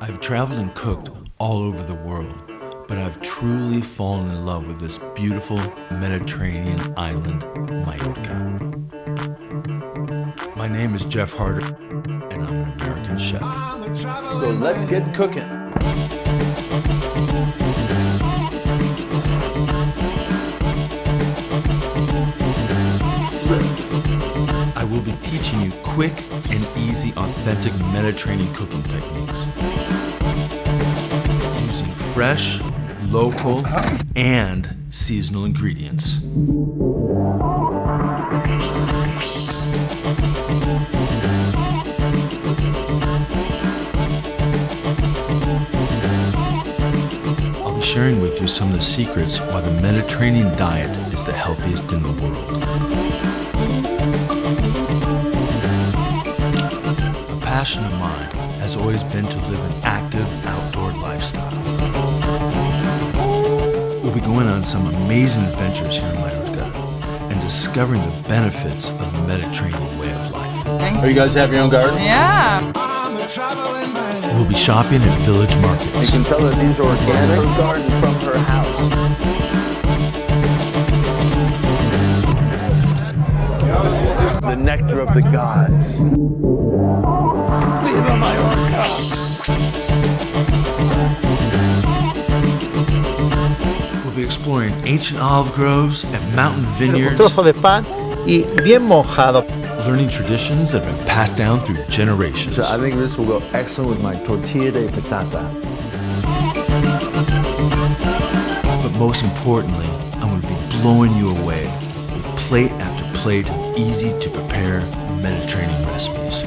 I've traveled and cooked all over the world, but I've truly fallen in love with this beautiful Mediterranean island, Mallorca. My name is Jeff Harder, and I'm an American chef. So let's get cooking. I will be teaching you quick and easy, authentic Mediterranean cooking techniques using fresh, local, and seasonal ingredients. I'll be sharing with you some of the secrets why the Mediterranean diet is the healthiest in the world. A passion of mine has always been to live an active outdoor lifestyle. We'll be going on some amazing adventures here in Mallorca and discovering the benefits of the Mediterranean way of life. Are you guys have your own garden? Yeah. We'll be shopping at village markets. You can tell that these are organic. Her garden from her house. The nectar of the gods. Viva Mallorca! We'll be exploring ancient olive groves and mountain vineyards, Un trozo de pan y bien mojado. learning traditions that have been passed down through generations. So I think this will go excellent with my tortilla de patata. But most importantly, I'm going to be blowing you away with plate after plate of easy to prepare Mediterranean recipes.